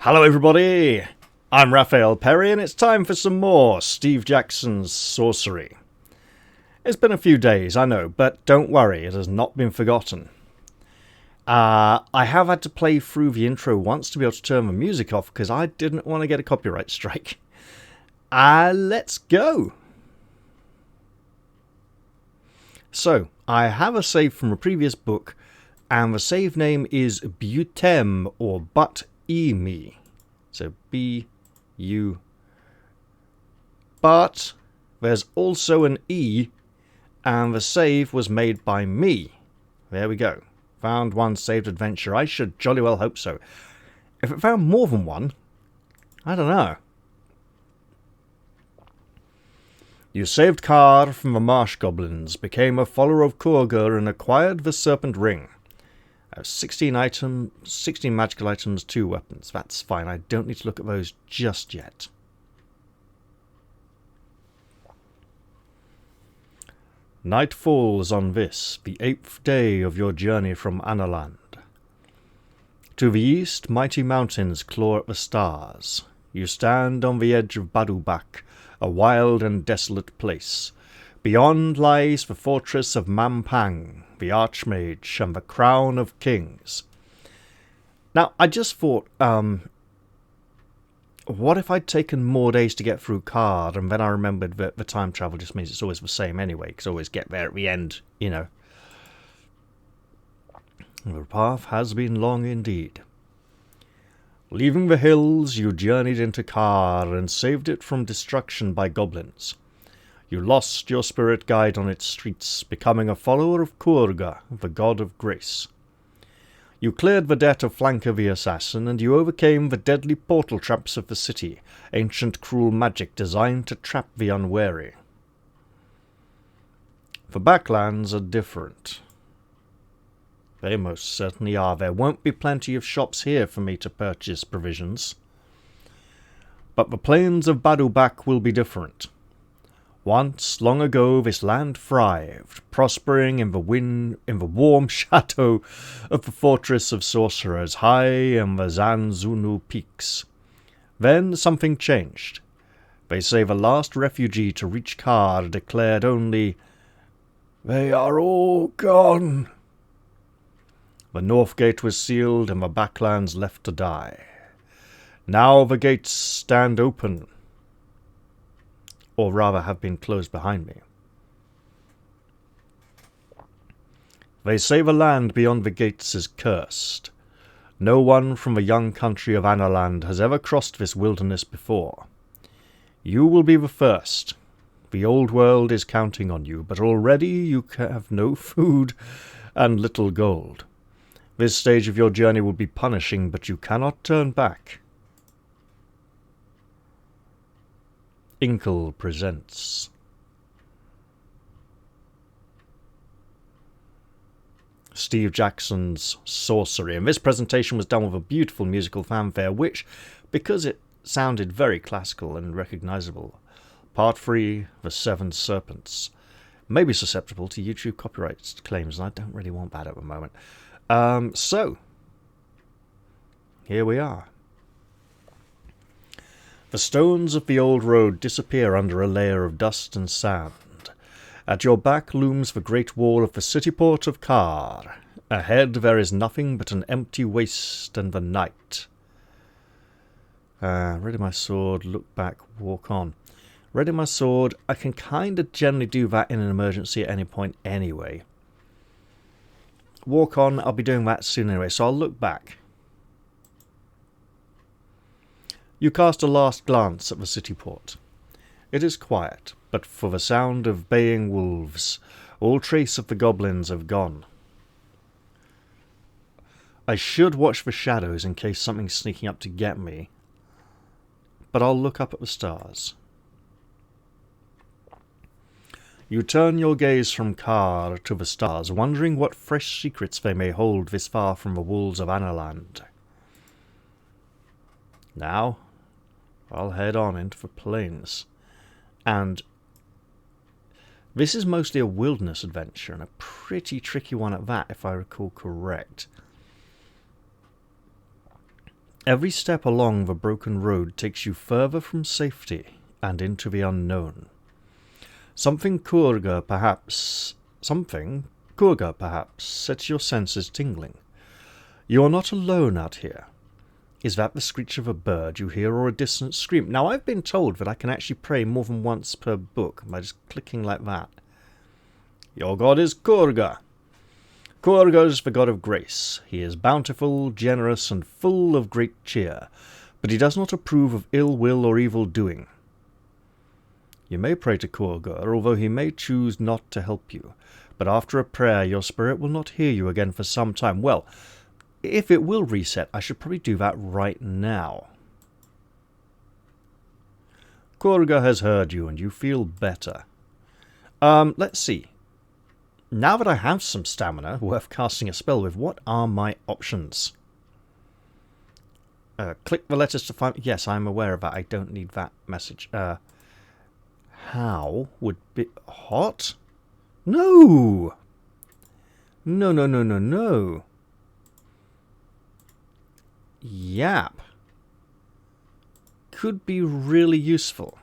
Hello everybody, I'm Raphael Perry and it's time for some more Steve Jackson's Sorcery. It's been a few days, I know, but don't worry, it has not been forgotten. I have had to play through the intro once to be able to turn the music off because I didn't want to get a copyright strike. Let's go! So, I have a save from a previous book, and the save name is Butem or But-E-Me. So B-U. But there's also an E, and the save was made by me. There we go. Found one saved adventure. I should jolly well hope so. If it found more than one, I don't know. You saved Khare from the marsh goblins, became a follower of Khare, and acquired the serpent ring. 16 magical items, 2 weapons. That's fine, I don't need to look at those just yet. Night falls on this, the 8th day of your journey from Analand. To the east, mighty mountains claw at the stars. You stand on the edge of Badubak, a wild and desolate place. Beyond lies the fortress of Mampang, the Archmage, and the Crown of Kings. Now, I just thought, what if I'd taken more days to get through Khare, and then I remembered that the time travel just means it's always the same anyway, because I always get there at the end, you know. The path has been long indeed. Leaving the hills, you journeyed into Khare and saved it from destruction by goblins. You lost your spirit guide on its streets, becoming a follower of Khare, the god of grace. You cleared the debt of Flanker the assassin, and you overcame the deadly portal traps of the city, ancient cruel magic designed to trap the unwary. The Baklands are different. They most certainly are. There won't be plenty of shops here for me to purchase provisions. But the plains of Badubak will be different. Once, long ago, this land thrived, prospering in the warm shadow of the fortress of sorcerers high in the Zanzunu peaks. Then something changed. They say the last refugee to reach Khare declared only, "They are all gone." The north gate was sealed and the Baklands left to die. Now the gates stand open. Or rather have been closed behind me. They say the land beyond the gates is cursed. No one from the young country of Analand has ever crossed this wilderness before. You will be the first. The old world is counting on you, but already you have no food and little gold. This stage of your journey will be punishing, but you cannot turn back. Inkle presents Steve Jackson's Sorcery, and this presentation was done with a beautiful musical fanfare which, because it sounded very classical and recognisable, Part 3, The Seven Serpents, may be susceptible to YouTube copyright claims, and I don't really want that at the moment. So, here we are. The stones of the old road disappear under a layer of dust and sand. At your back looms the great wall of the Cityport of Khare. Ahead there is nothing but an empty waste and the night. Ready my sword, look back, walk on. Ready my sword, I can kind of generally do that in an emergency at any point anyway. Walk on, I'll be doing that soon anyway, so I'll look back. You cast a last glance at the Cityport. It is quiet, but for the sound of baying wolves, all trace of the goblins have gone. I should watch the shadows in case something's sneaking up to get me, but I'll look up at the stars. You turn your gaze from Khare to the stars, wondering what fresh secrets they may hold this far from the walls of Analand. Now, I'll head on into the plains. And this is mostly a wilderness adventure, and a pretty tricky one at that, if I recall correct. Every step along the broken road takes you further from safety and into the unknown. Something Kurga perhaps sets your senses tingling. You are not alone out here. Is that the screech of a bird you hear or a distant scream? Now, I've been told that I can actually pray more than once per book by just clicking like that. Your god is Kurga. Kurga is the god of grace. He is bountiful, generous, and full of great cheer, but he does not approve of ill will or evil doing. You may pray to Kurga, although he may choose not to help you, but after a prayer your spirit will not hear you again for some time. Well, if it will reset, I should probably do that right now. Kurga has heard you, and you feel better. Let's see. Now that I have some stamina worth casting a spell with, what are my options? Click the letters to find... Yes, I'm aware of that. I don't need that message. How would be... Hot? No! No, no, no, no, no. Yap. Could be really useful.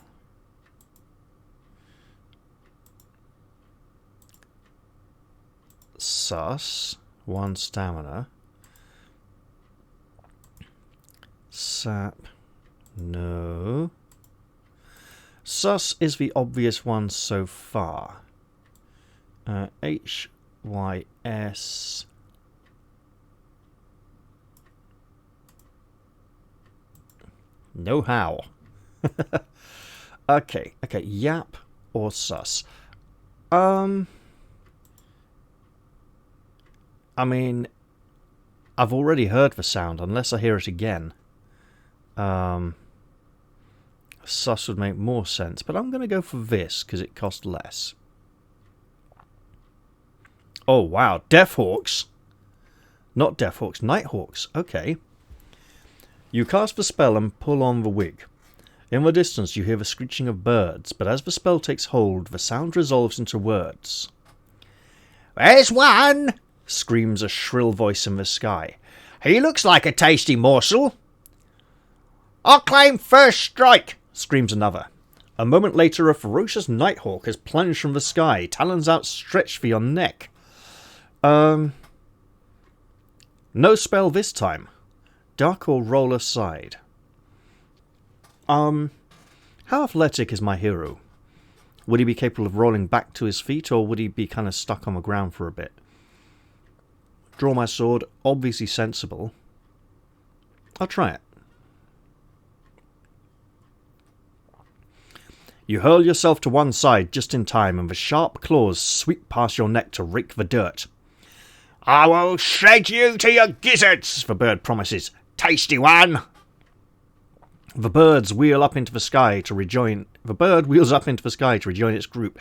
Sus. 1 stamina. Sap. No. Sus is the obvious one so far. HYS. No how. Okay. Yap or sus. I mean, I've already heard the sound, unless I hear it again. Sus would make more sense, but I'm going to go for this, because it costs less. Oh, wow. Deathhawks? Not Deathhawks, Nighthawks. Okay. You cast the spell and pull on the wig. In the distance you hear the screeching of birds, but as the spell takes hold, the sound resolves into words. "There's one!" screams a shrill voice in the sky. "He looks like a tasty morsel." "I'll claim first strike!" screams another. A moment later, a ferocious Nighthawk has plunged from the sky, talons outstretched for your neck. No spell this time. Duck or roll aside. How athletic is my hero? Would he be capable of rolling back to his feet, or would he be kind of stuck on the ground for a bit? Draw my sword, obviously sensible. I'll try it. You hurl yourself to one side just in time, and the sharp claws sweep past your neck to rake the dirt. "I will shred you to your gizzards," the bird promises. "Tasty one!" The bird wheels up into the sky to rejoin its group.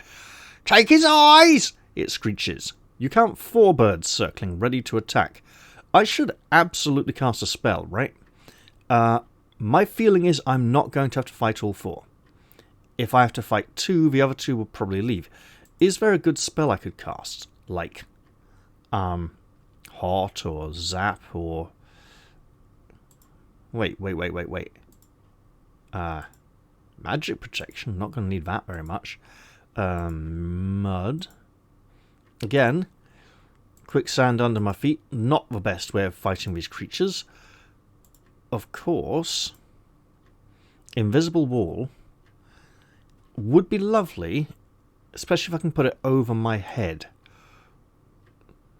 "Take his eyes!" it screeches. You count 4 birds circling, ready to attack. I should absolutely cast a spell, right? My feeling is I'm not going to have to fight all 4. If I have to fight 2, the other 2 will probably leave. Is there a good spell I could cast? Like, Hot or Zap or... Wait. Magic protection, not going to need that very much. Mud. Again, quicksand under my feet, not the best way of fighting these creatures. Of course, invisible wall would be lovely, especially if I can put it over my head.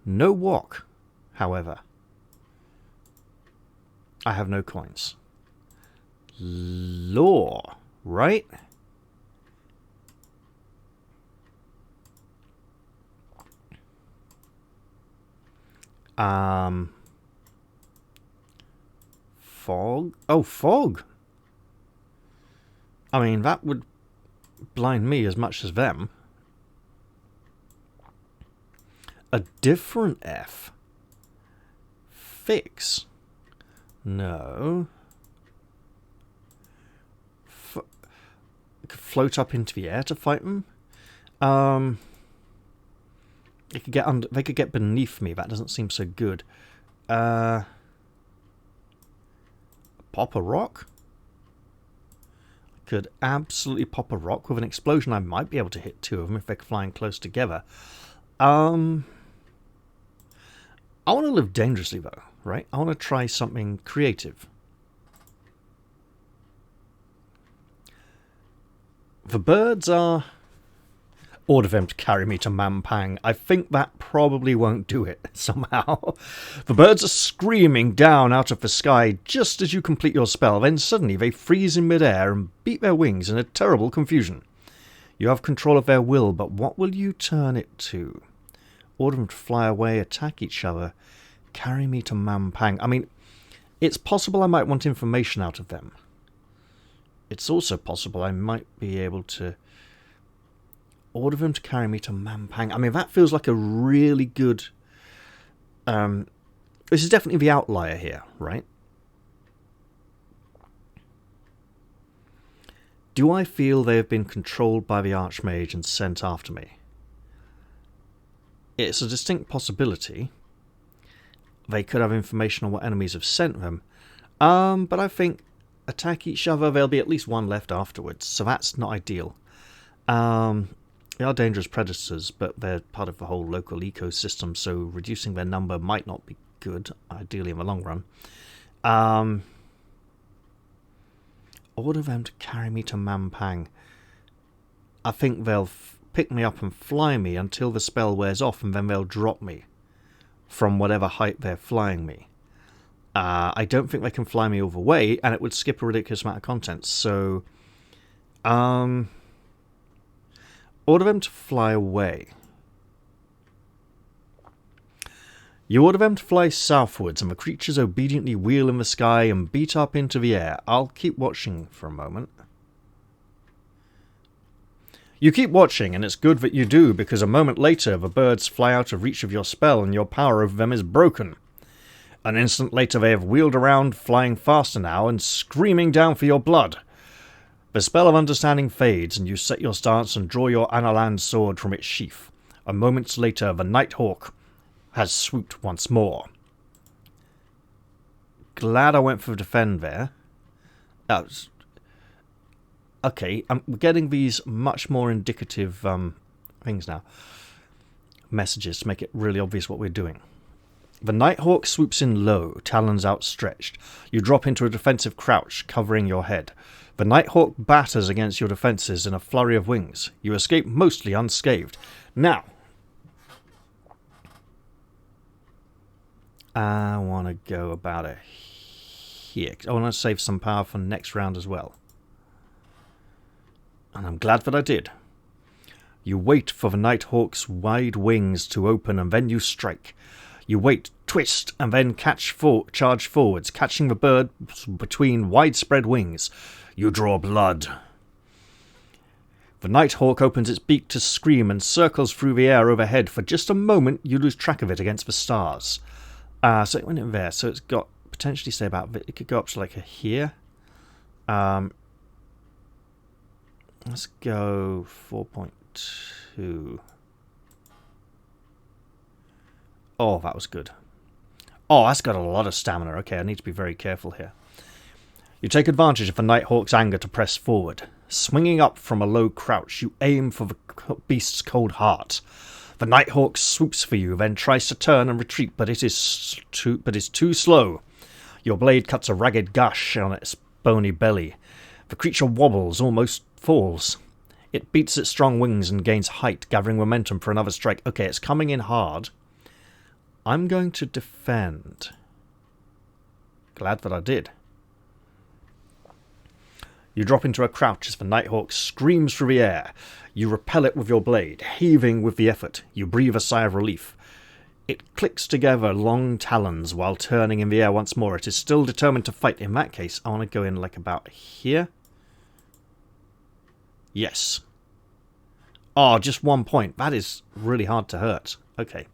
No wok, however. I have no coins. Law, right? Fog? Oh, fog! I mean, that would blind me as much as them. A different F. Fix. No. Could float up into the air to fight them. They could get under. They could get beneath me. That doesn't seem so good. pop a rock? Could absolutely pop a rock. With an explosion, I might be able to hit two of them if they're flying close together. I want to live dangerously, though, right? I want to try something creative. The birds are... Order them to carry me to Mampang. I think that probably won't do it, somehow. The birds are screaming down out of the sky just as you complete your spell. Then suddenly they freeze in midair and beat their wings in a terrible confusion. You have control of their will, but what will you turn it to? Order them to fly away, attack each other, carry me to Mampang. I mean, it's possible I might want information out of them. It's also possible I might be able to order them to carry me to Mampang. I mean, that feels like a really good... this is definitely the outlier here, right? Do I feel they have been controlled by the Archmage and sent after me? It's a distinct possibility. They could have information on what enemies have sent them. But I think attack each other, there'll be at least one left afterwards, so that's not ideal. They are dangerous predators, but they're part of the whole local ecosystem, so reducing their number might not be good, ideally in the long run. Order them to carry me to Mampang. I think they'll pick me up and fly me until the spell wears off, and then they'll drop me from whatever height they're flying me. I don't think they can fly me all the way, and it would skip a ridiculous amount of content, so... order them to fly away. You order them to fly southwards, and the creatures obediently wheel in the sky and beat up into the air. I'll keep watching for a moment. You keep watching, and it's good that you do, because a moment later the birds fly out of reach of your spell and your power over them is broken. An instant later they have wheeled around, flying faster now, and screaming down for your blood. The spell of understanding fades, and you set your stance and draw your Analand sword from its sheath. A moment later, the Nighthawk has swooped once more. Glad I went for defend there. Okay, we're getting these much more indicative things now. Messages to make it really obvious what we're doing. The Nighthawk swoops in low, talons outstretched. You drop into a defensive crouch, covering your head. The Nighthawk batters against your defences in a flurry of wings. You escape mostly unscathed. Now, I want to go about it here. I want to save some power for next round as well. And I'm glad that I did. You wait for the Nighthawk's wide wings to open, and then you strike. You wait, twist, and then charge forwards, catching the bird between widespread wings. You draw blood. The Nighthawk opens its beak to scream and circles through the air overhead. For just a moment, you lose track of it against the stars. So it went in there. So it's got potentially, say, about... It could go up to like a here. Let's go 4.2. Oh, that was good. Oh, that's got a lot of stamina. Okay, I need to be very careful here. You take advantage of the Nighthawk's anger to press forward. Swinging up from a low crouch, you aim for the beast's cold heart. The Nighthawk swoops for you, then tries to turn and retreat, but it is too slow. Your blade cuts a ragged gash on its bony belly. The creature wobbles, almost falls. It beats its strong wings and gains height, gathering momentum for another strike. Okay, it's coming in hard. I'm going to defend. Glad that I did. You drop into a crouch as the Nighthawk screams through the air. You repel it with your blade, heaving with the effort. You breathe a sigh of relief. It clicks together long talons while turning in the air once more. It is still determined to fight. In that case, I want to go in like about here. Yes. Oh, just 1 point. That is really hard to hurt. Okay.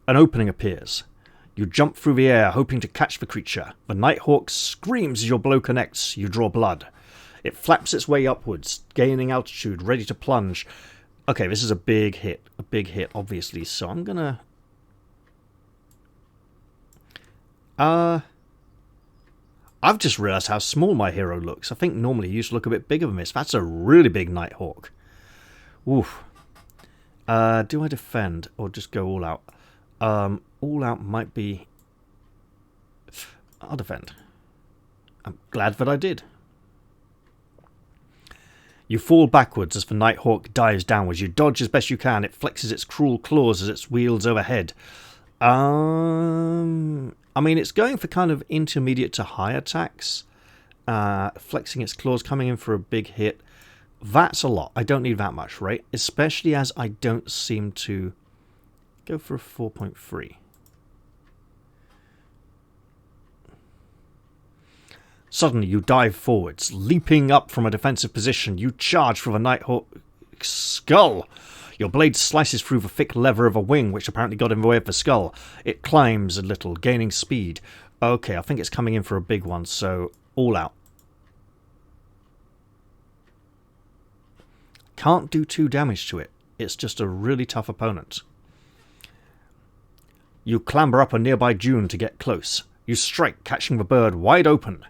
An opening appears. You jump through the air, hoping to catch the creature. The Nighthawk screams as your blow connects. You draw blood. It flaps its way upwards, gaining altitude, ready to plunge. Okay, this is a big hit. A big hit, obviously. So I'm gonna... I've just realised how small my hero looks. I think normally he used to look a bit bigger than this. That's a really big Nighthawk. Oof. Do I defend or just go all out? All out might be... I'll defend. I'm glad that I did. You fall backwards as the Nighthawk dives downwards. You dodge as best you can. It flexes its cruel claws as it wheels overhead. I mean, it's going for kind of intermediate to high attacks. Flexing its claws, coming in for a big hit. That's a lot. I don't need that much, right? Especially as I don't seem to go for a 4.3. Suddenly, you dive forwards. Leaping up from a defensive position, you charge for the Nighthawk's skull. Your blade slices through the thick leather of a wing, which apparently got in the way of the skull. It climbs a little, gaining speed. Okay, I think it's coming in for a big one, so all out. Can't do 2 damage to it. It's just a really tough opponent. You clamber up a nearby dune to get close. You strike, catching the bird wide open.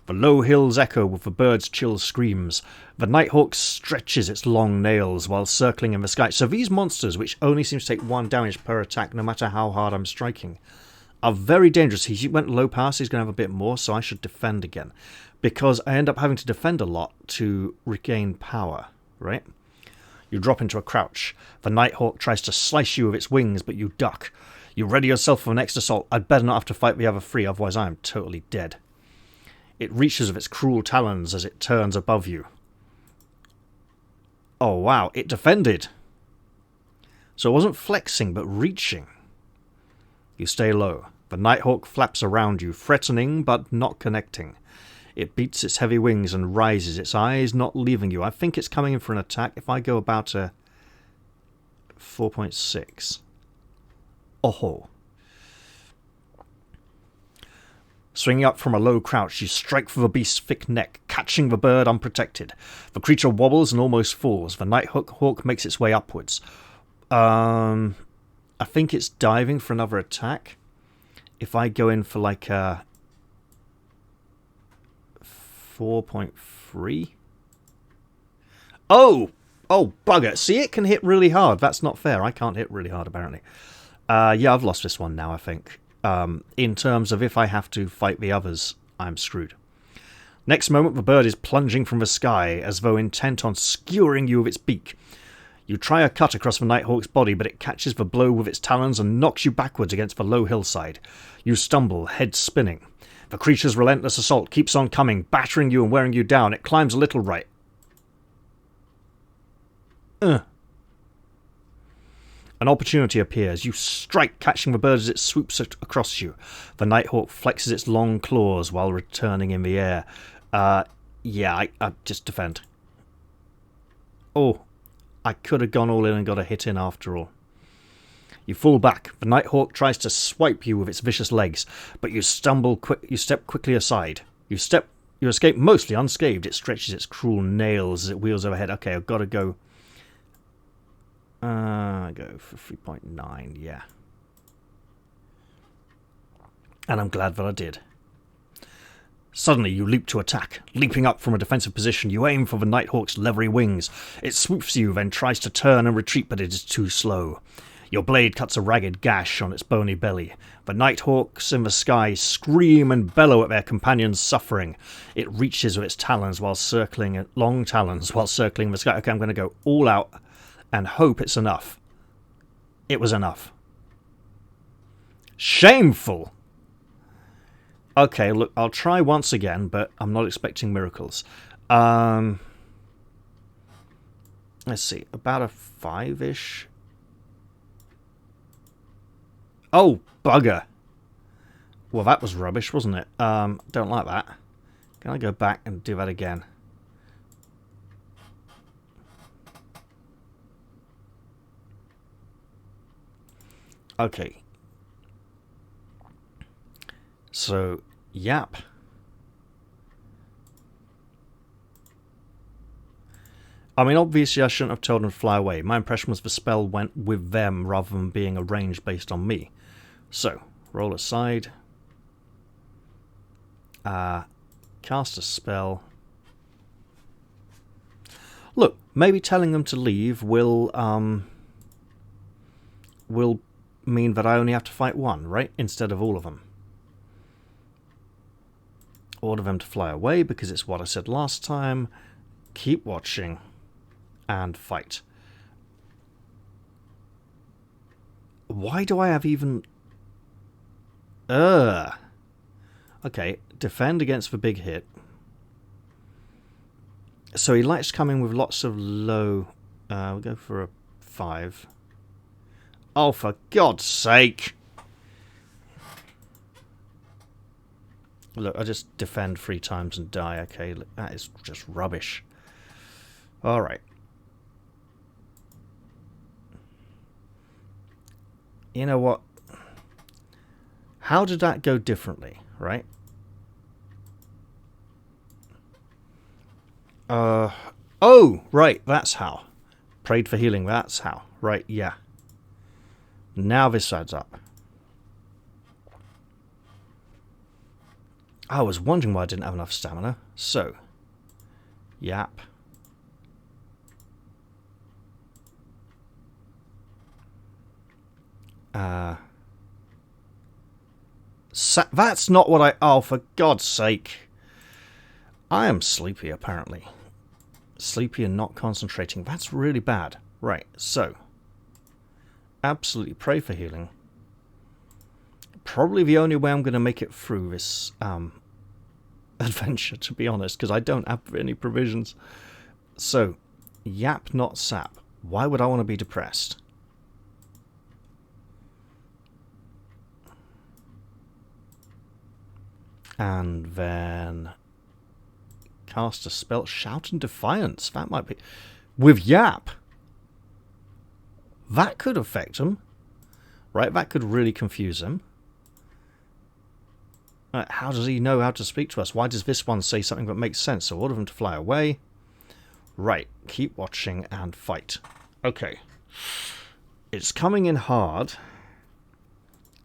The low hills echo with the bird's chill screams. The Nighthawk stretches its long nails while circling in the sky. So these monsters, which only seem to take 1 damage per attack no matter how hard I'm striking, are very dangerous. He went low power, so he's going to have a bit more, so I should defend again. Because I end up having to defend a lot to regain power, right? You drop into a crouch. The Nighthawk tries to slice you with its wings, but you duck. You ready yourself for the next assault. I'd better not have to fight the other 3, otherwise I am totally dead. It reaches with its cruel talons as it turns above you. Oh wow, it defended. So it wasn't flexing, but reaching. You stay low. The Nighthawk flaps around you, threatening but not connecting. It beats its heavy wings and rises, its eyes not leaving you. I think it's coming in for an attack. If I go about a 4.6. Oh. Swinging up from a low crouch, you strike for the beast's thick neck, catching the bird unprotected. The creature wobbles and almost falls. The Nighthawk makes its way upwards. I think it's diving for another attack. If I go in for like a 4.3. Oh, bugger. See, it can hit really hard. That's not fair. I can't hit really hard, apparently. Yeah, I've lost this one now, I think. In terms of if I have to fight the others, I'm screwed. Next moment, the bird is plunging from the sky, as though intent on skewering you with its beak. You try a cut across the Nighthawk's body, but it catches the blow with its talons and knocks you backwards against the low hillside. You stumble, head spinning. The creature's relentless assault keeps on coming, battering you and wearing you down. It climbs a little right. An opportunity appears. You strike, catching the bird as it swoops across you. The Nighthawk flexes its long claws while returning in the air. Yeah, I just defend. Oh, I could have gone all in and got a hit in after all. You fall back. The Nighthawk tries to swipe you with its vicious legs, but you stumble quick. You step quickly aside. You escape mostly unscathed. It stretches its cruel nails as it wheels overhead. Okay, I've got to go. Go for 3.9, yeah. And I'm glad that I did. Suddenly, you leap to attack. Leaping up from a defensive position, you aim for the Nighthawk's leathery wings. It swoops you, then tries to turn and retreat, but it is too slow. Your blade cuts a ragged gash on its bony belly. The Nighthawks in the sky scream and bellow at their companions' suffering. It reaches with its talons while circling, long talons while circling the sky. Okay, I'm going to go all out and hope it's enough. It was enough. Shameful! Okay, look, I'll try once again, but I'm not expecting miracles. Let's see, about a 5-ish. Oh, bugger. Well, that was rubbish, wasn't it? Don't like that. Can I go back and do that again? Okay. So, yap. I mean, obviously I shouldn't have told them to fly away. My impression was the spell went with them rather than being arranged based on me. So, roll aside. cast a spell. Look, maybe telling them to leave will mean that I only have to fight one, right? Instead of all of them. Order them to fly away because it's what I said last time. Keep watching and fight. Why do I have even... Okay, defend against the big hit. So he likes coming with lots of low... we'll go for a 5. Oh, for God's sake! Look, I just defend 3 times and die. Okay, look, that is just rubbish. Alright. You know what? How did that go differently, right? Oh, right, that's how. Prayed for healing, that's how. Right, yeah. Now this adds up. I was wondering why I didn't have enough stamina. So, yap. That's not what I... Oh, for God's sake. I am sleepy, apparently. Sleepy and not concentrating. That's really bad. Right, so. Absolutely pray for healing. Probably the only way I'm going to make it through this adventure, to be honest, because I don't have any provisions. So, yap, not sap. Why would I want to be depressed? And then cast a spell. Shout and Defiance. That might be... With Yap. That could affect him. Right, that could really confuse him. How does he know how to speak to us? Why does this one say something that makes sense? So order them to fly away. Right, keep watching and fight. Okay. It's coming in hard.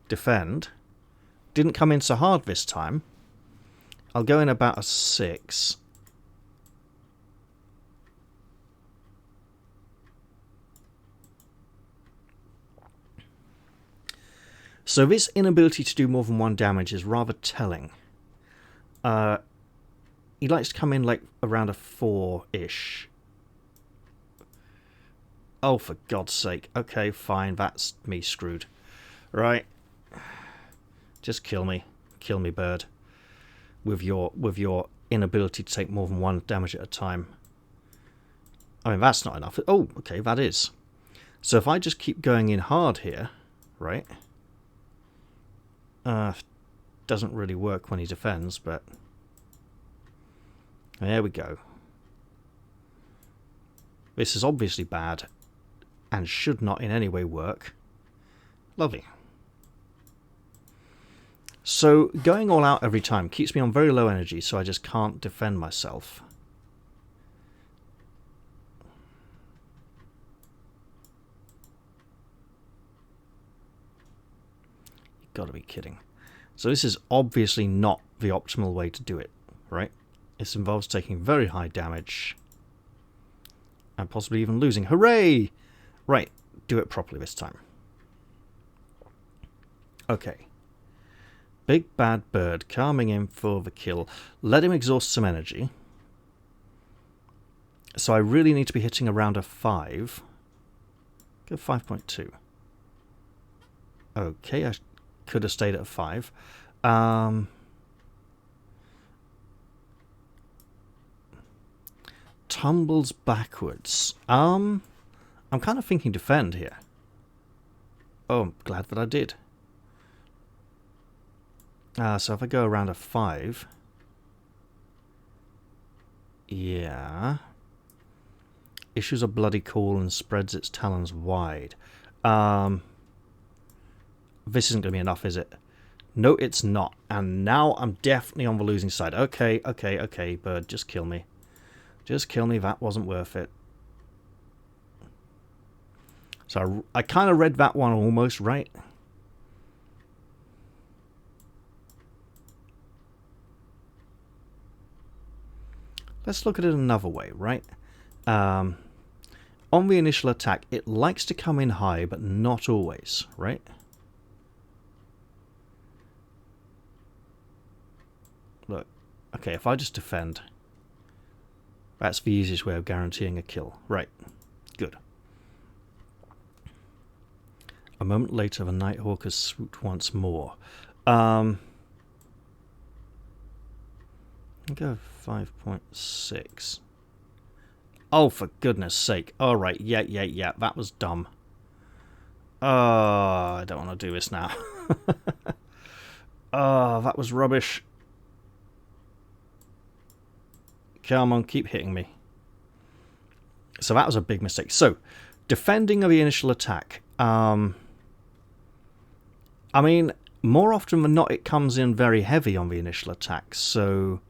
Defend. Didn't come in so hard this time. I'll go in about a 6. So this inability to do more than 1 damage is rather telling. He likes to come in like around a 4-ish. Oh, for God's sake. Okay, fine. That's me screwed. Right. Just kill me. Kill me, bird. With your inability to take more than 1 damage at a time. I mean, that's not enough. Oh, okay, that is. So if I just keep going in hard here, right? Doesn't really work when he defends, but... There we go. This is obviously bad, and should not in any way work. Lovely. So, going all out every time keeps me on very low energy, so I just can't defend myself. You've got to be kidding. So this is obviously not the optimal way to do it, right? This involves taking very high damage. And possibly even losing. Hooray! Right, do it properly this time. Okay. Big bad bird coming in for the kill. Let him exhaust some energy. So I really need to be hitting around a 5. Go 5.2. Okay, I could have stayed at a 5. Tumbles backwards. I'm kind of thinking defend here. Oh, I'm glad that I did. So if I go around a 5... Yeah... Issues a bloody call and spreads its talons wide. This isn't going to be enough, is it? No, it's not. And now I'm definitely on the losing side. Okay, bird, just kill me. Just kill me, that wasn't worth it. So I kind of read that one almost right. let's look at it another way, right? On the initial attack, it likes to come in high, but not always, right? Look, okay, if I just defend, that's the easiest way of guaranteeing a kill. Right, good. A moment later, the Nighthawk has swooped once more. I'll go 5.6. Oh, for goodness sake. Alright, yeah, that was dumb. I don't want to do this now. That was rubbish. Come on, keep hitting me. So that was a big mistake. So, defending of the initial attack. I mean, more often than not, it comes in very heavy on the initial attack, so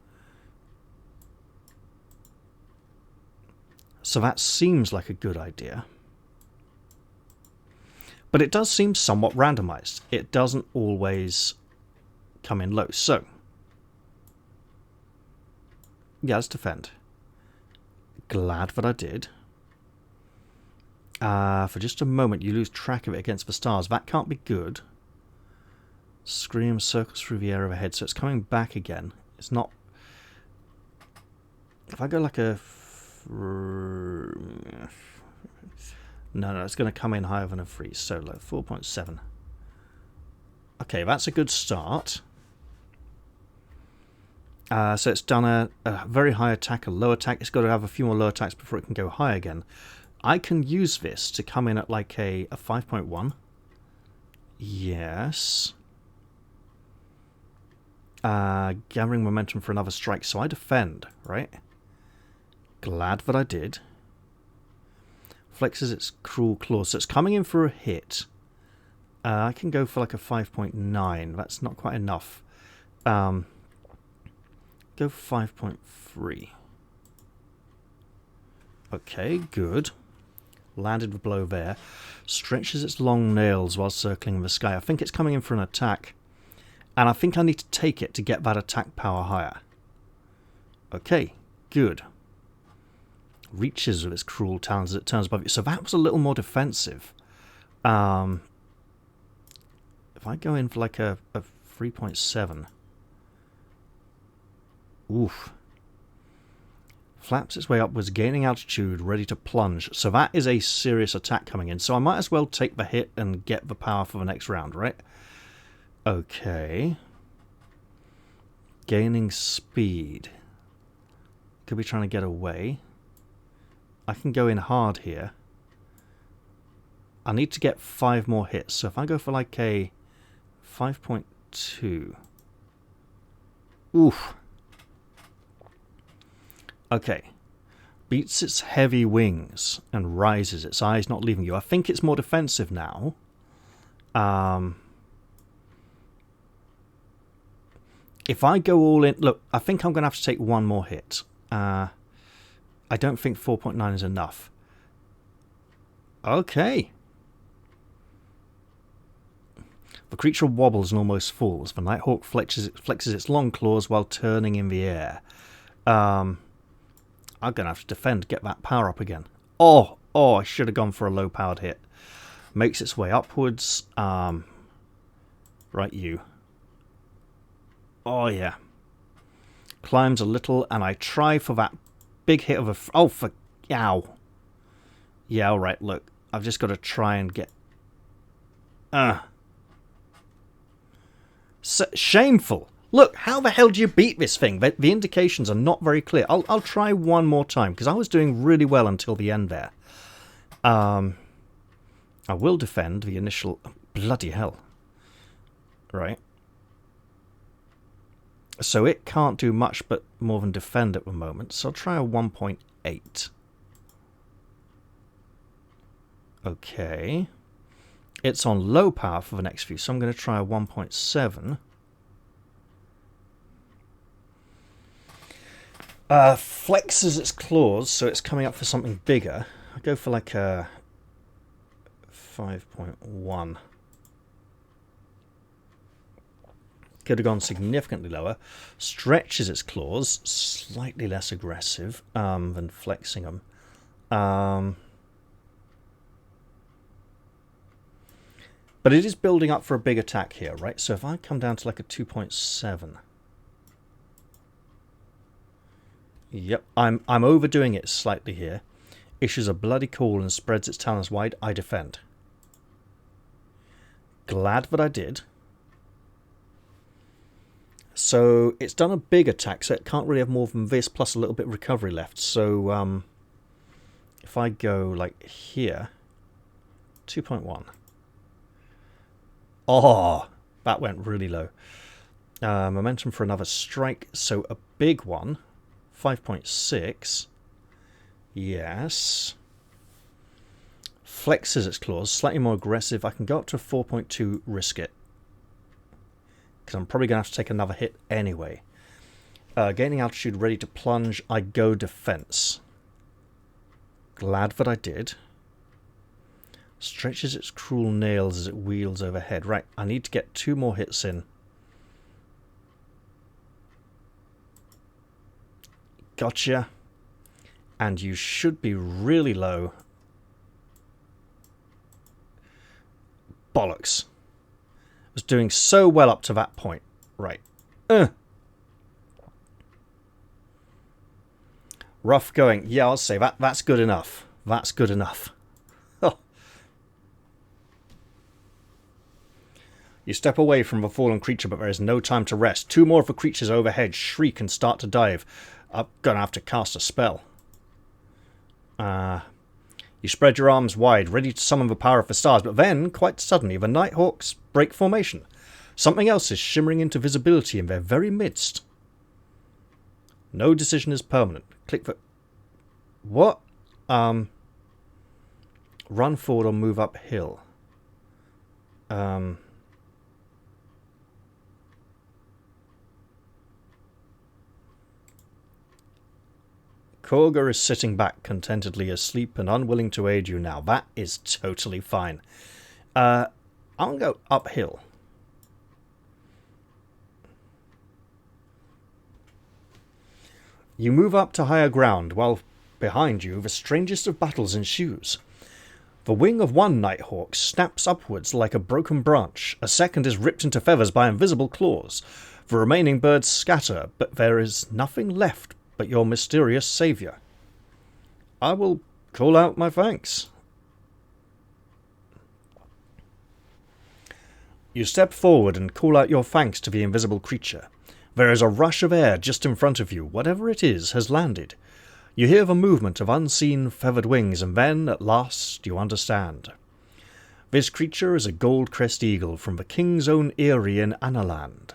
that seems like a good idea. But it does seem somewhat randomized. It doesn't always come in low. So, yeah, let's defend. Glad that I did. For just a moment, you lose track of it against the stars. That can't be good. Scream circles through the air overhead, so it's coming back again. It's not... If I go like a... No, it's going to come in higher than a freeze. So, like 4.7. Okay, that's a good start. So it's done a very high attack, a low attack. It's got to have a few more low attacks before it can go high again. I can use this to come in at like a 5.1. Yes. Gathering momentum for another strike, so I defend, right? Glad that I did. Flexes its cruel claws, so it's coming in for a hit. I can go for like a 5.9. That's not quite enough. Go 5.3. Okay, good. Landed the blow there. Stretches its long nails while circling the sky. I think it's coming in for an attack. And I think I need to take it to get that attack power higher. Okay, good. Reaches with its cruel talons as it turns above you. So that was a little more defensive. If I go in for like a 3.7. Oof. Flaps its way upwards, gaining altitude, ready to plunge. So that is a serious attack coming in. So I might as well take the hit and get the power for the next round, right? Okay. Gaining speed. Could be trying to get away. I can go in hard here. I need to get 5 more hits. So if I go for like a 5.2. Oof. Okay. Beats its heavy wings and rises, its eyes not leaving you. I think it's more defensive now. If I go all in... Look, I think I'm going to have to take one more hit. I don't think 4.9 is enough. Okay. The creature wobbles and almost falls. The Nighthawk flexes its long claws while turning in the air. I'm going to have to defend, get that power up again. Oh, I should have gone for a low-powered hit. Makes its way upwards. Right, you. Oh, yeah. Climbs a little, and I try for that big hit of a... Oh, for... Ow. Yeah, alright, look. I've just got to try and get... Shameful. Look, how the hell do you beat this thing? The indications are not very clear. I'll try one more time, because I was doing really well until the end there. I will defend the initial... Bloody hell. Right. So it can't do much but more than defend at the moment. So I'll try a 1.8. Okay. It's on low power for the next few, so I'm going to try a 1.7. Flexes its claws, so it's coming up for something bigger. I'll go for like a 5.1. Could have gone significantly lower. Stretches its claws, slightly less aggressive than flexing them. But it is building up for a big attack here, right? So if I come down to like a 2.7... Yep, I'm overdoing it slightly here. Issues a bloody call and spreads its talons wide. I defend. Glad that I did. So it's done a big attack, so it can't really have more than this plus a little bit of recovery left. So if I go like here, 2.1. Oh, that went really low. Momentum for another strike, so a big one. 5.6. Yes. Flexes its claws, slightly more aggressive. I can go up to 4.2, risk it. Because I'm probably going to have to take another hit anyway. Gaining altitude, ready to plunge. I go defense. Glad that I did. Stretches its cruel nails as it wheels overhead. Right, I need to get 2 more hits in. Gotcha. And you should be really low. Bollocks. I was doing so well up to that point. Right. Rough going. Yeah, I'll say that's good enough. That's good enough. Oh. You step away from the fallen creature, but there is no time to rest. 2 more of the creatures overhead shriek and start to dive. I'm going to have to cast a spell. You spread your arms wide, ready to summon the power of the stars, but then, quite suddenly, the Nighthawks break formation. Something else is shimmering into visibility in their very midst. No decision is permanent. Click for... What? Run forward or move uphill. Khare is sitting back, contentedly asleep and unwilling to aid you now. That is totally fine. I'll go uphill. You move up to higher ground, while behind you the strangest of battles ensues. The wing of one Nighthawk snaps upwards like a broken branch. A second is ripped into feathers by invisible claws. The remaining birds scatter, but there is nothing left but your mysterious saviour. I will call out my thanks. You step forward and call out your thanks to the invisible creature. There is a rush of air just in front of you. Whatever it is has landed. You hear the movement of unseen feathered wings, and then, at last, you understand. This creature is a gold-crest eagle from the king's own eyrie in Analand.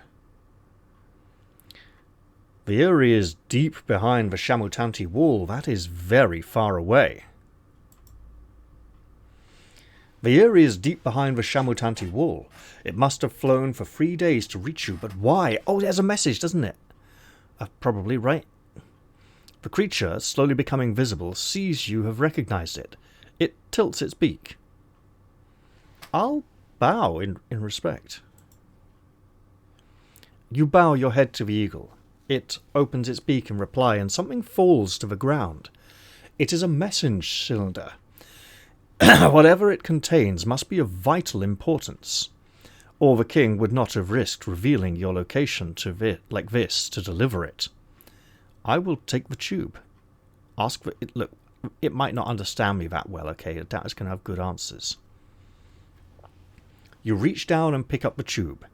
The eyrie is deep behind the Shamutanti wall. That is very far away. The eyrie is deep behind the Shamutanti wall. It must have flown for 3 days to reach you, but why? Oh, there's a message, doesn't it? Probably right. The creature, slowly becoming visible, sees you have recognized it. It tilts its beak. I'll bow in respect. You bow your head to the eagle. It opens its beak in reply, and something falls to the ground. It is a message cylinder. Whatever it contains must be of vital importance, or the king would not have risked revealing your location like this to deliver it. I will take the tube. Ask for it. Look, it might not understand me that well, okay? I doubt it's going to have good answers. You reach down and pick up the tube.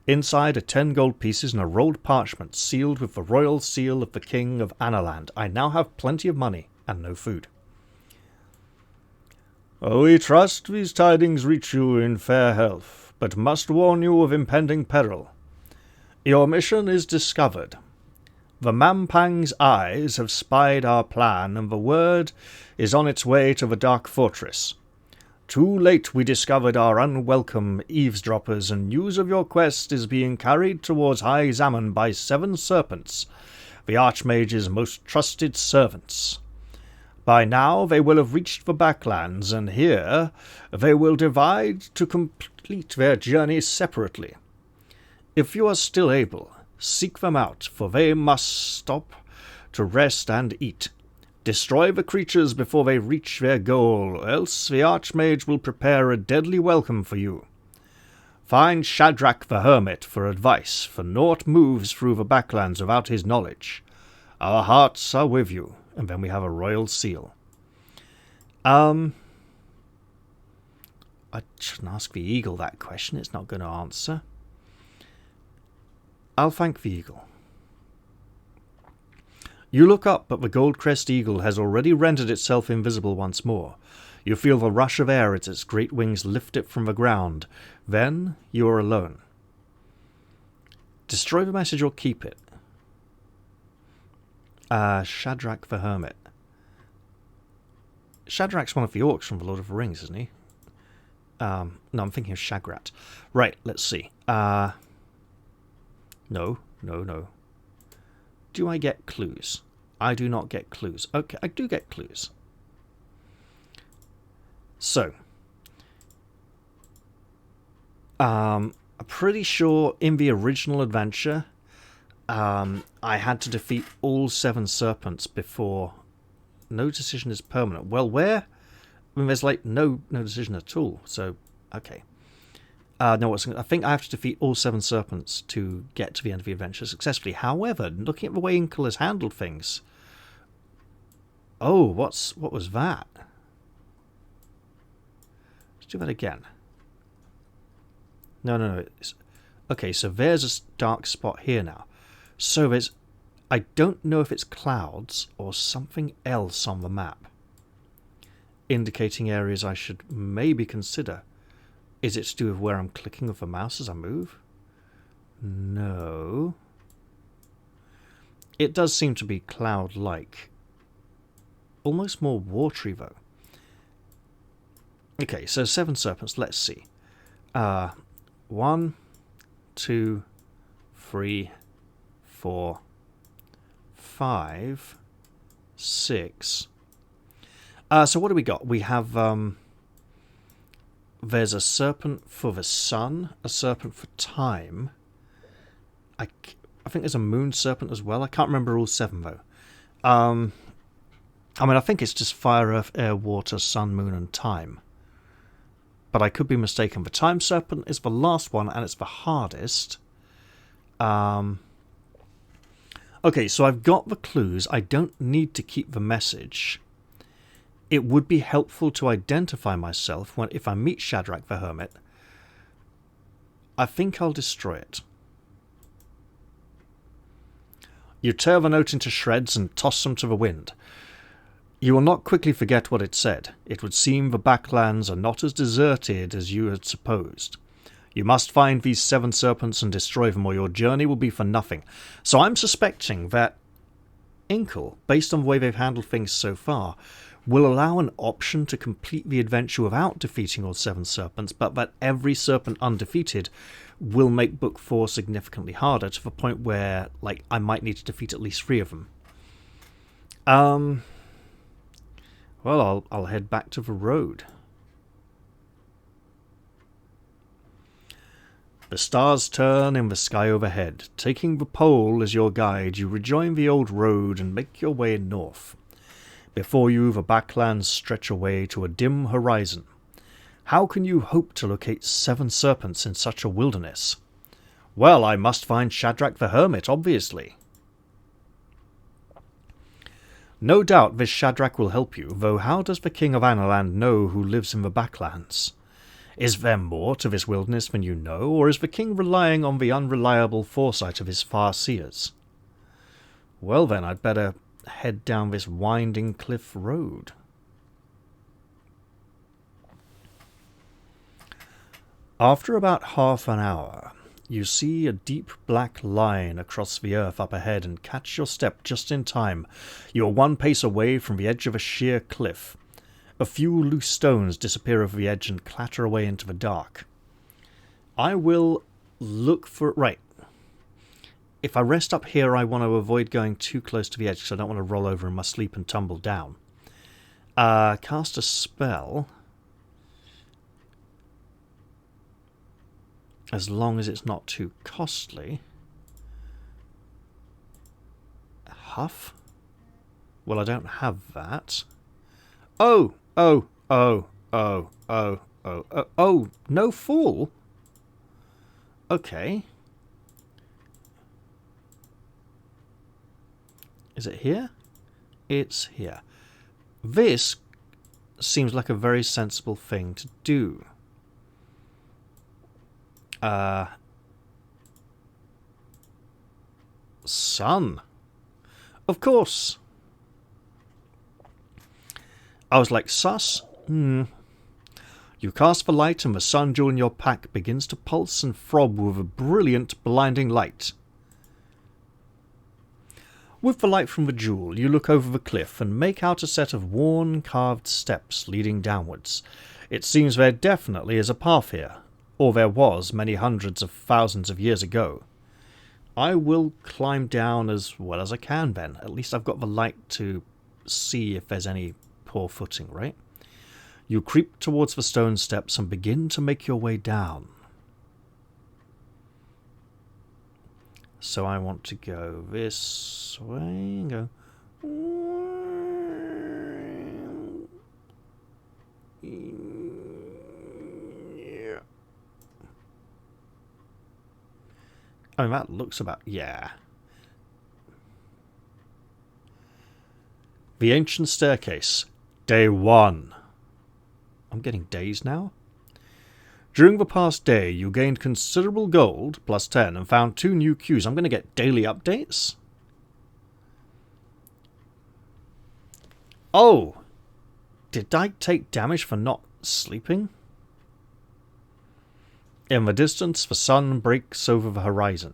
Inside are 10 gold pieces and a rolled parchment sealed with the royal seal of the king of Analand. I now have plenty of money and no food. We trust these tidings reach you in fair health, but must warn you of impending peril. Your mission is discovered. The Mampang's eyes have spied our plan, and the word is on its way to the Dark Fortress. Too late we discovered our unwelcome eavesdroppers, and news of your quest is being carried towards High Zaman by 7 serpents, the Archmage's most trusted servants. By now they will have reached the Baklands, and here they will divide to complete their journey separately. If you are still able, seek them out, for they must stop to rest and eat. Destroy the creatures before they reach their goal, else the Archmage will prepare a deadly welcome for you. Find Shadrach the Hermit for advice, for naught moves through the Baklands without his knowledge. Our hearts are with you. And then we have a royal seal. I shouldn't ask the eagle that question. It's not going to answer. I'll thank the eagle. You look up, but the gold-crest eagle has already rendered itself invisible once more. You feel the rush of air as its great wings lift it from the ground. Then you are alone. Destroy the message or keep it. Shadrach the Hermit. Shadrach's one of the orcs from the Lord of the Rings, isn't he? No, I'm thinking of Shagrat. Right, let's see. No. Do I get clues? I do not get clues. Okay, I do get clues. So, I'm pretty sure in the original adventure, I had to defeat all 7 serpents before. No decision is permanent. Well, where? I mean, there's like no decision at all. So, okay. No, I think I have to defeat all 7 serpents to get to the end of the adventure successfully. However, looking at the way Inkle has handled things. Oh, what was that? Let's do that again. No. Okay, so there's a dark spot here now. So there's... I don't know if it's clouds or something else on the map, indicating areas I should maybe consider. Is it to do with where I'm clicking with the mouse as I move? No. It does seem to be cloud-like. Almost more watery, though. Okay, so 7 serpents. Let's see. 1, 2, 3, 4, 5, 6. So what do we got? We have... there's a serpent for the sun, a serpent for time. I think there's a moon serpent as well. I can't remember all 7, though. I mean, I think it's just fire, earth, air, water, sun, moon, and time. But I could be mistaken. The time serpent is the last one, and it's the hardest. Okay, so I've got the clues. I don't need to keep the message. It would be helpful to identify myself if I meet Shadrach the Hermit. I think I'll destroy it. You tear the note into shreds and toss them to the wind. You will not quickly forget what it said. It would seem the Baklands are not as deserted as you had supposed. You must find these 7 serpents and destroy them, or your journey will be for nothing. So I'm suspecting that Inkle, based on the way they've handled things so far, will allow an option to complete the adventure without defeating all 7 serpents, but that every serpent undefeated will make Book 4 significantly harder, to the point where, like, I might need to defeat at least 3 of them. Well, I'll head back to the road. The stars turn in the sky overhead. Taking the pole as your guide, you rejoin the old road and make your way north. Before you, the Baklands stretch away to a dim horizon. How can you hope to locate 7 serpents in such a wilderness? Well, I must find Shadrach the Hermit, obviously. No doubt this Shadrach will help you, though how does the King of Analand know who lives in the Baklands? Is there more to this wilderness than you know, or is the king relying on the unreliable foresight of his far-seers? Well then, I'd better head down this winding cliff road. After about half an hour, you see a deep black line across the earth up ahead and catch your step just in time. You are 1 pace away from the edge of a sheer cliff. A few loose stones disappear over the edge and clatter away into the dark. I will look for... Right. If I rest up here, I want to avoid going too close to the edge because I don't want to roll over in my sleep and tumble down. Cast a spell. As long as it's not too costly. Huff? Well, I don't have that. Oh! Oh! Oh! Oh! Oh! Oh! Oh! Oh! No fool? Okay. Is it here? It's here. This seems like a very sensible thing to do. Sun. Of course. I was like, sus? You cast the light and the sun jewel in your pack begins to pulse and throb with a brilliant, blinding light. With the light from the jewel, you look over the cliff and make out a set of worn, carved steps leading downwards. It seems there definitely is a path here, or there was many hundreds of thousands of years ago. I will climb down as well as I can, then. At least I've got the light to see if there's any poor footing, right? You creep towards the stone steps and begin to make your way down. So I want to go this way, go... Yeah. I mean, that looks about... yeah. The Ancient Staircase. Day 1. I'm getting days now. During the past day, you gained considerable gold, plus 10, and found 2 new queues. I'm going to get daily updates. Oh! Did I take damage for not sleeping? In the distance, the sun breaks over the horizon.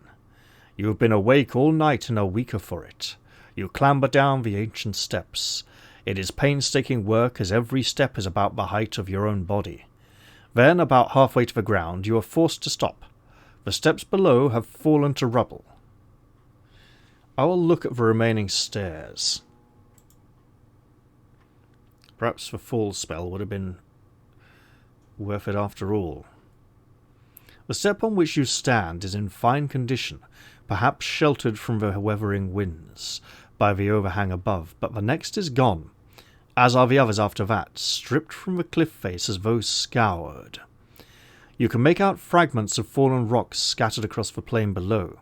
You have been awake all night and are weaker for it. You clamber down the ancient steps. It is painstaking work, as every step is about the height of your own body. Then, about halfway to the ground, you are forced to stop. The steps below have fallen to rubble. I will look at the remaining stairs. Perhaps the fall spell would have been worth it after all. The step on which you stand is in fine condition, perhaps sheltered from the weathering winds by the overhang above, but the next is gone, as are the others after that, stripped from the cliff face as though scoured. You can make out fragments of fallen rocks scattered across the plain below.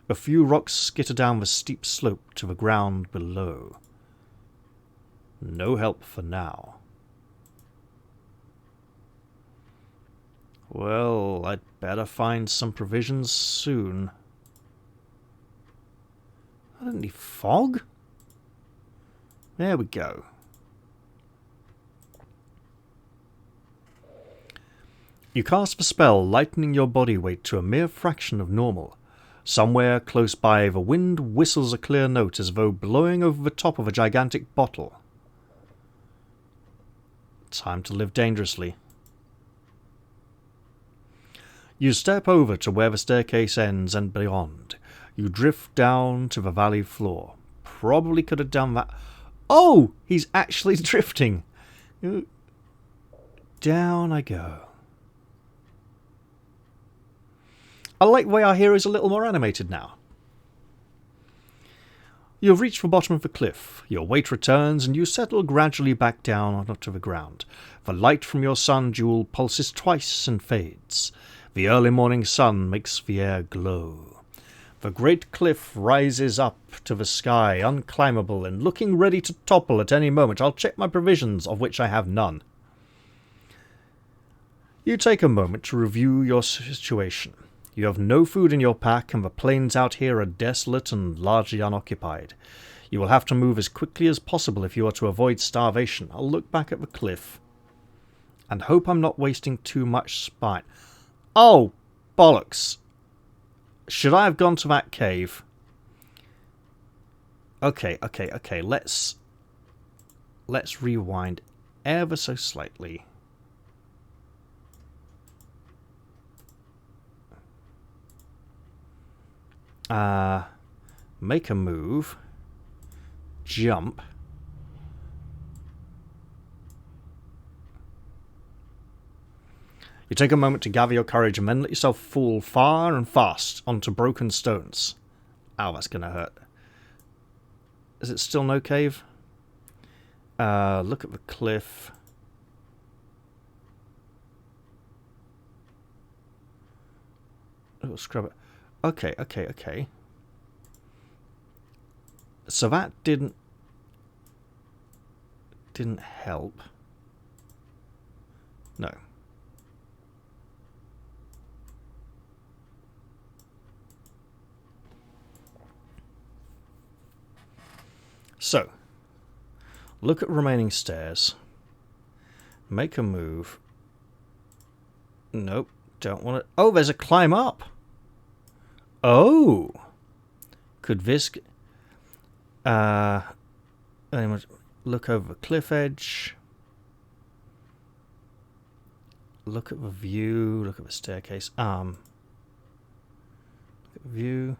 A few rocks skitter down the steep slope to the ground below. No help for now. Well, I'd better find some provisions soon. I don't need fog. There we go. You cast the spell, lightening your body weight to a mere fraction of normal. Somewhere close by, the wind whistles a clear note as though blowing over the top of a gigantic bottle. Time to live dangerously. You step over to where the staircase ends and beyond. You drift down to the valley floor. Probably could have done that. Oh! He's actually drifting. Down I go. I like the way our hero is a little more animated now. You have reached the bottom of the cliff. Your weight returns, and you settle gradually back down onto the ground. The light from your sun jewel pulses twice and fades. The early morning sun makes the air glow. The great cliff rises up to the sky, unclimbable and looking ready to topple at any moment. I'll check my provisions, of which I have none. You take a moment to review your situation. You have no food in your pack, and the plains out here are desolate and largely unoccupied. You will have to move as quickly as possible if you are to avoid starvation. I'll look back at the cliff and hope I'm not wasting too much spine. Oh, bollocks. Should I have gone to that cave? Okay. Let's rewind ever so slightly. Make a move. Jump. You take a moment to gather your courage and then let yourself fall far and fast onto broken stones. Ow, that's going to hurt. Is it still no cave? Look at the cliff. Oh, scrub it. Okay, okay, okay. So that didn't help. No. So, look at remaining stairs. Make a move. Nope, don't want it. Oh, there's a climb up. Oh, could this? Look over the cliff edge. Look at the view. Look at the staircase. Look at the view.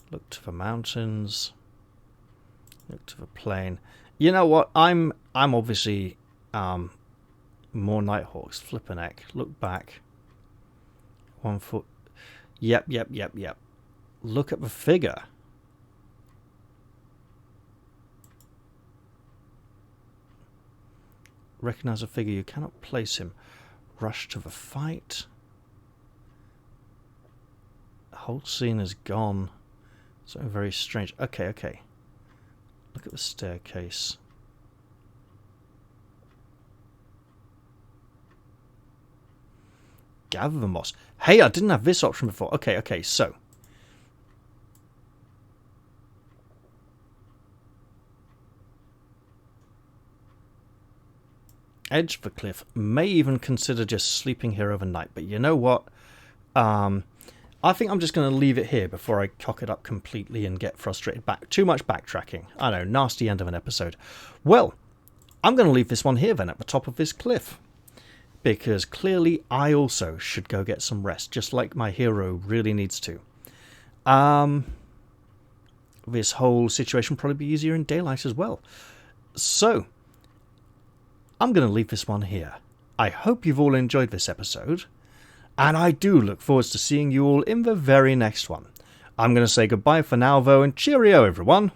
Look to the mountains. Look to the plain. You know what? I'm obviously more Nighthawks. Flip a neck. Look back. 1 foot. Yep. Look at the figure. Recognize a figure. You cannot place him. Rush to the fight. The whole scene is gone. Something very strange. Okay. Look at the staircase. Gather the moss. Hey, I didn't have this option before. Okay, so. Edge of the cliff. May even consider just sleeping here overnight. But you know what? I think I'm just going to leave it here before I cock it up completely and get frustrated back. Too much backtracking. I know, nasty end of an episode. Well, I'm going to leave this one here then at the top of this cliff. Because clearly I also should go get some rest, just like my hero really needs to. This whole situation will probably be easier in daylight as well. So, I'm going to leave this one here. I hope you've all enjoyed this episode. And I do look forward to seeing you all in the very next one. I'm going to say goodbye for now, though, and cheerio, everyone.